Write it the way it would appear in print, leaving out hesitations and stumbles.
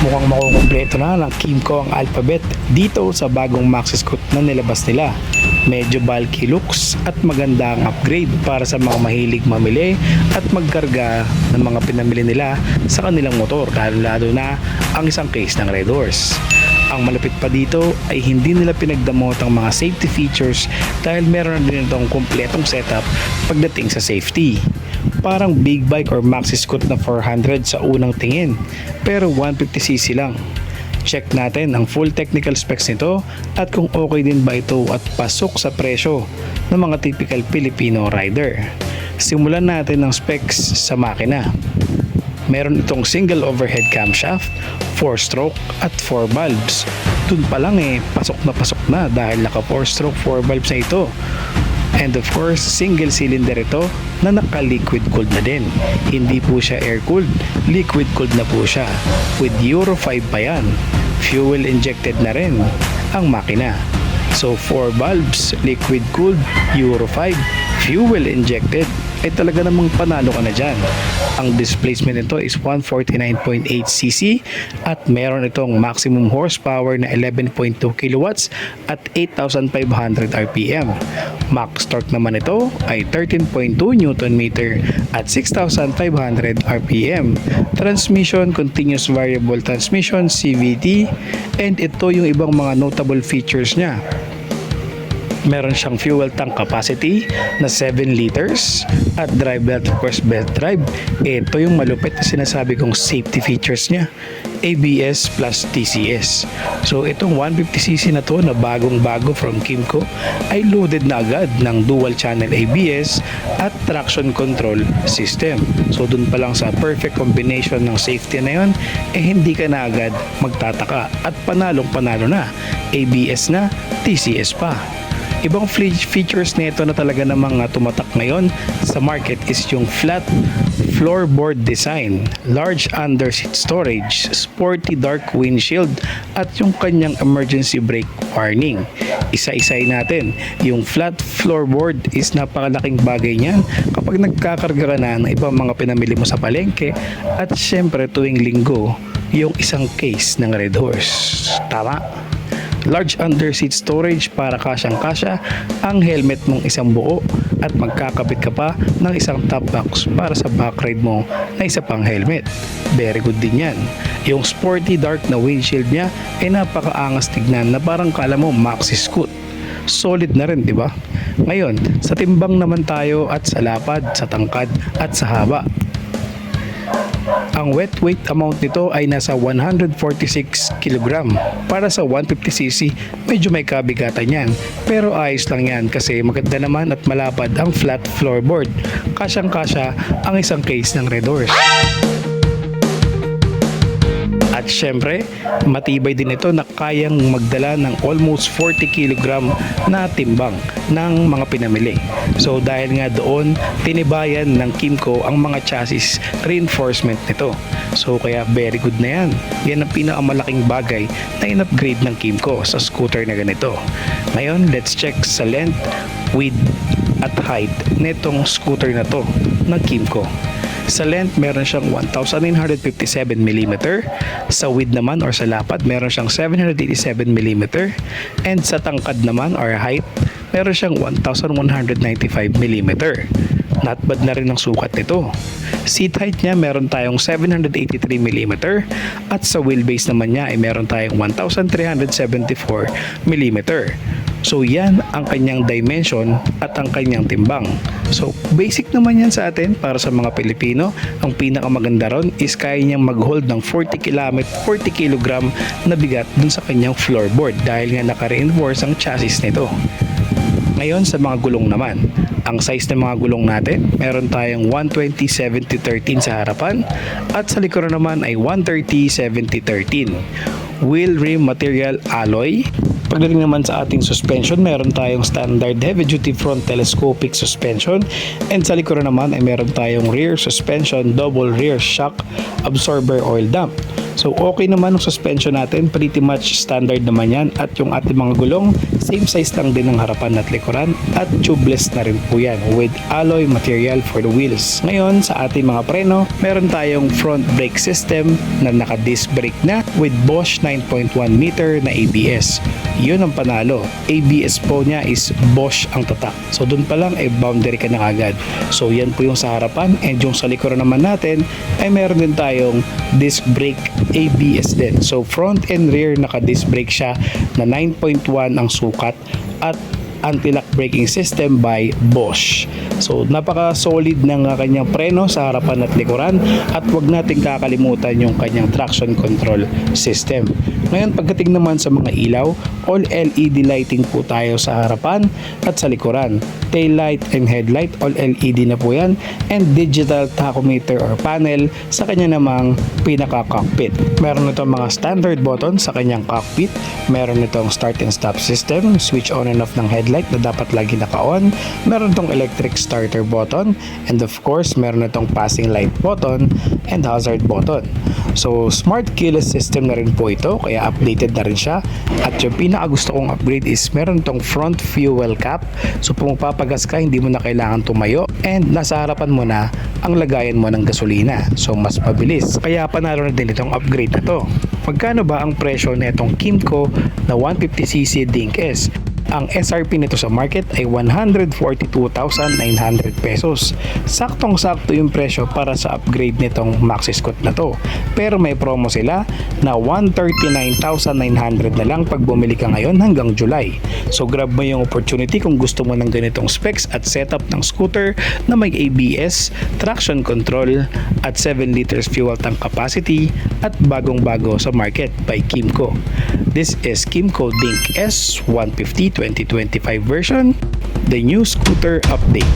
Mukhang makukumpleto na ng Kymco ang Alphabet dito sa bagong Maxi Scoot na nilabas nila. Medyo bulky looks at maganda ang upgrade para sa mga mahilig mamili at magkarga ng mga pinamili nila sa kanilang motor, lalo na ang isang case ng Red Horse. Ang malapit pa dito ay hindi nila pinagdamot ang mga safety features dahil meron na din itong kumpletong setup pagdating sa safety. Parang big bike or maxi scoot na 400 sa unang tingin, pero 150cc lang. Check natin ang full technical specs nito at kung okay din ba ito at pasok sa presyo ng mga typical Filipino rider. Simulan natin ang specs sa makina. Meron itong single overhead camshaft, 4-stroke at 4 valves. Dun pa lang pasok na dahil naka 4-stroke 4 valves na ito. And of course, single cylinder ito na naka-liquid cooled na din. Hindi po siya air-cooled, liquid cooled na po siya. With Euro 5 pa yan. Fuel injected na rin ang makina. So 4 valves, liquid cooled, Euro 5, fuel injected, ay talaga namang panalo ka na dyan. Ang displacement nito is 149.8cc at meron itong maximum horsepower na 11.2 kilowatts at 8,500 RPM. Max torque naman ito ay 13.2 Nm at 6,500 RPM. Transmission, continuous variable transmission, CVT, and ito yung ibang mga notable features niya. Meron siyang fuel tank capacity na 7 liters at drive belt, of course belt drive. Ito yung malupit na sinasabi kong safety features niya, ABS plus TCS. So itong 150cc na to na bagong bago from Kymco ay loaded na agad ng dual channel ABS at traction control system. So dun pa lang sa perfect combination ng safety na yon, hindi ka na agad magtataka at panalong panalo na, ABS na, TCS pa. Ibang features nito na talaga namang tumatak ngayon sa market is yung flat floorboard design, large under-seat storage, sporty dark windshield, at yung kanyang emergency brake warning. Isa-isay natin. Yung flat floorboard is napakalaking bagay niyan kapag nagkakarga ka na ng ibang mga pinamili mo sa palengke at syempre tuwing linggo, yung isang case ng Red Horse. Tama? Large under-seat storage para kasyang-kasya ang helmet mong isang buo at magkakabit ka pa ng isang top box para sa back ride mo na isa pang helmet. Very good din yan. Yung sporty dark na windshield niya ay napakaangas tignan na parang kala mo maxi scoot. Solid na rin, di ba? Ngayon, sa timbang naman tayo at sa lapad, sa tangkad at sa haba. Ang wet weight amount nito ay nasa 146 kg. Para sa 150cc, medyo may kabigatan yan. Pero ayos lang yan kasi maganda naman at malapad ang flat floorboard. Kasyang-kasya ang isang case ng Red Horse. At syempre, matibay din ito na kayang magdala ng almost 40 kg na timbang ng mga pinamili. So dahil nga doon, tinibayan ng Kymco ang mga chassis reinforcement nito. So kaya very good na yan. Yan ang pinakamalaking bagay na in-upgrade ng Kymco sa scooter na ganito. Ngayon, let's check sa length, width at height nitong scooter na to ng Kymco. Sa length, meron siyang 1,957mm. Sa width naman or sa lapad, meron siyang 787mm. And sa tangkad naman or height, meron siyang 1,195mm. Not bad na rin ang sukat nito. Seat height niya, meron tayong 783mm. At sa wheelbase naman niya ay meron tayong 1,374mm. So yan ang kanyang dimension at ang kanyang timbang. So basic naman yan sa atin para sa mga Pilipino. Ang pinakamaganda ron is kaya niyang mag-hold ng 40 kg na bigat dun sa kanyang floorboard dahil nga naka-reinforce ang chassis nito. Ngayon sa mga gulong naman, ang size ng mga gulong natin, meron tayong 120/70/13 sa harapan at sa likuran naman ay 130/70/13. Wheel rim material alloy. Pagdating naman sa ating suspension, meron tayong standard heavy-duty front telescopic suspension and sa likuran naman ay meron tayong rear suspension double rear shock absorber oil dump. So okay naman ang suspension natin, pretty much standard naman yan at yung ating mga gulong Same size lang din ng harapan at likuran at tubeless na rin po yan with alloy material for the wheels. Ngayon sa ating mga preno, meron tayong front brake system na naka-disc brake na with Bosch 9.1 meter na ABS. Yun ang panalo. ABS po niya is Bosch ang tatak. So dun pa lang ay boundary ka na agad. So yan po yung sa harapan, and yung sa likuran naman natin ay meron din tayong disc brake ABS din. So front and rear naka-disc brake siya na 9.1 ang sukat at anti-lock braking system by Bosch. So napaka-solid ng kanyang preno sa harapan at likuran, at wag nating kakalimutan yung kanyang traction control system. Ngayon pagdating naman sa mga ilaw, all LED lighting po tayo sa harapan at sa likuran. Tail light and headlight, all LED na po yan, and digital tachometer or panel sa kanya namang pinaka-cockpit. Meron itong mga standard button sa kanyang cockpit, meron itong start and stop system, switch on and off ng headlight na dapat lagi naka-on, meron itong electric starter button, and of course meron itong passing light button and hazard button. So smart keyless system na rin po ito, kaya updated na rin siya. At yung pinaka gusto kong upgrade is meron itong front fuel cap, so kung papagas ka hindi mo na kailangan tumayo, and nasa harapan mo na ang lagayan mo ng gasolina, so mas mabilis. Kaya panalo na din itong upgrade na to. Magkano ba ang presyo na itong Kymco na 150cc Dink S? Ang SRP nito sa market ay 142,900 pesos. Saktong-sakto yung presyo para sa upgrade nitong Maxi Scoot na to. Pero may promo sila na 139,900 na lang pag bumili ka ngayon hanggang July. So grab mo yung opportunity kung gusto mo ng ganitong specs at setup ng scooter na may ABS, traction control at 7 liters fuel tank capacity at bagong-bago sa market by Kymco. This is Kymco Dink S 150 2025 version, the new scooter update.